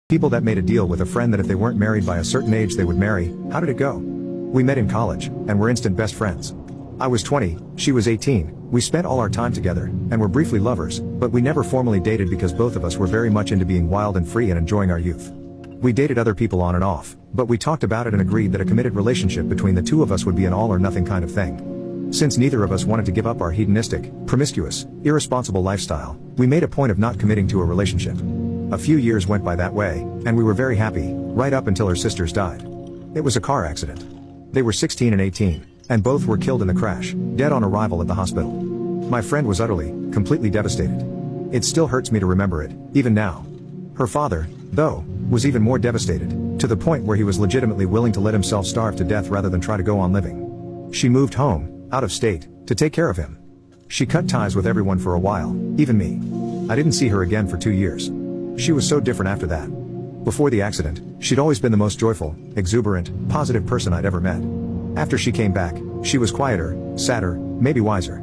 People that made a deal with a friend that if they weren't married by a certain age they would marry. How did it go? We met in college, and were instant best friends. I was 20, she was 18, we spent all our time together, and were briefly lovers, but we never formally dated because both of us were very much into being wild and free and enjoying our youth. We dated other people on and off, but we talked about it and agreed that a committed relationship between the two of us would be an all or nothing kind of thing. Since neither of us wanted to give up our hedonistic, promiscuous, irresponsible lifestyle, we made a point of not committing to a relationship. A few years went by that way, and we were very happy, right up until her sisters died. It was a car accident. They were 16 and 18, and both were killed in the crash, dead on arrival at the hospital. My friend was utterly, completely devastated. It still hurts me to remember it, even now. Her father, though, was even more devastated, to the point where he was legitimately willing to let himself starve to death rather than try to go on living. She moved home, out of state, to take care of him. She cut ties with everyone for a while, even me. I didn't see her again for 2 years. She was so different after that. Before the accident, she'd always been the most joyful, exuberant, positive person I'd ever met. After she came back, she was quieter, sadder, maybe wiser.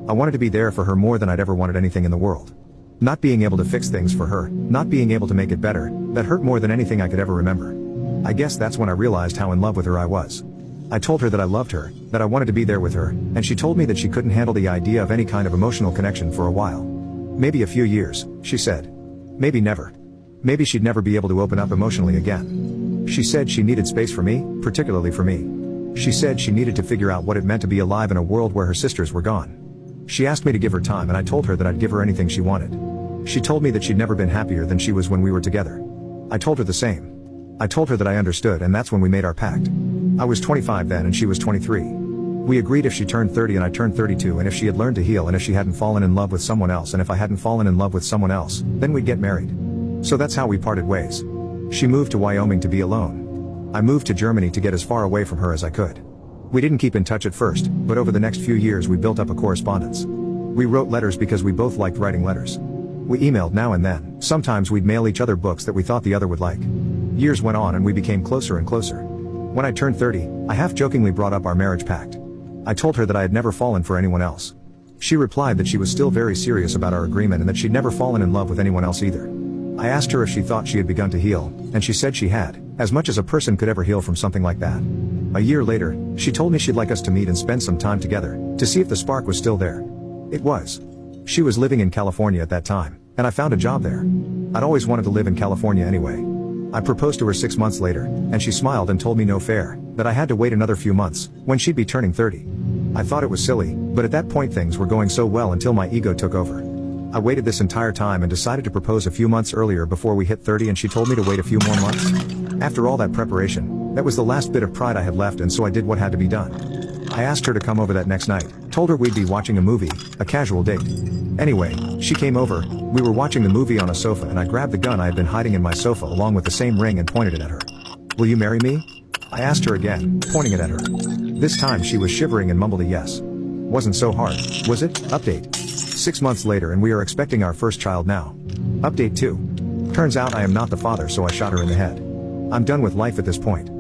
I wanted to be there for her more than I'd ever wanted anything in the world. Not being able to fix things for her, not being able to make it better, that hurt more than anything I could ever remember. I guess that's when I realized how in love with her I was. I told her that I loved her, that I wanted to be there with her, and she told me that she couldn't handle the idea of any kind of emotional connection for a while. Maybe a few years, she said. Maybe never. Maybe she'd never be able to open up emotionally again. She said she needed space for me, particularly for me. She said she needed to figure out what it meant to be alive in a world where her sisters were gone. She asked me to give her time and I told her that I'd give her anything she wanted. She told me that she'd never been happier than she was when we were together. I told her the same. I told her that I understood, and that's when we made our pact. I was 25 then and she was 23. We agreed if she turned 30 and I turned 32, and if she had learned to heal, and if she hadn't fallen in love with someone else, and if I hadn't fallen in love with someone else, then we'd get married. So that's how we parted ways. She moved to Wyoming to be alone. I moved to Germany to get as far away from her as I could. We didn't keep in touch at first, but over the next few years we built up a correspondence. We wrote letters because we both liked writing letters. We emailed now and then. Sometimes we'd mail each other books that we thought the other would like. Years went on and we became closer and closer. When I turned 30, I half-jokingly brought up our marriage pact. I told her that I had never fallen for anyone else. She replied that she was still very serious about our agreement and that she'd never fallen in love with anyone else either. I asked her if she thought she had begun to heal, and she said she had, as much as a person could ever heal from something like that. A year later, she told me she'd like us to meet and spend some time together, to see if the spark was still there. It was. She was living in California at that time, and I found a job there. I'd always wanted to live in California anyway. I proposed to her 6 months later, and she smiled and told me no fair, that I had to wait another few months, when she'd be turning 30. I thought it was silly, but at that point things were going so well until my ego took over. I waited this entire time and decided to propose a few months earlier before we hit 30, and she told me to wait a few more months. After all that preparation, that was the last bit of pride I had left, and so I did what had to be done. I asked her to come over that next night, told her we'd be watching a movie, a casual date. Anyway, she came over, we were watching the movie on a sofa, and I grabbed the gun I had been hiding in my sofa along with the same ring and pointed it at her. "Will you marry me?" I asked her again, pointing it at her. This time she was shivering and mumbled a yes. Wasn't so hard, was it? Update. 6 months later and we are expecting our first child now. Update 2. Turns out I am not the father, so I shot her in the head. I'm done with life at this point.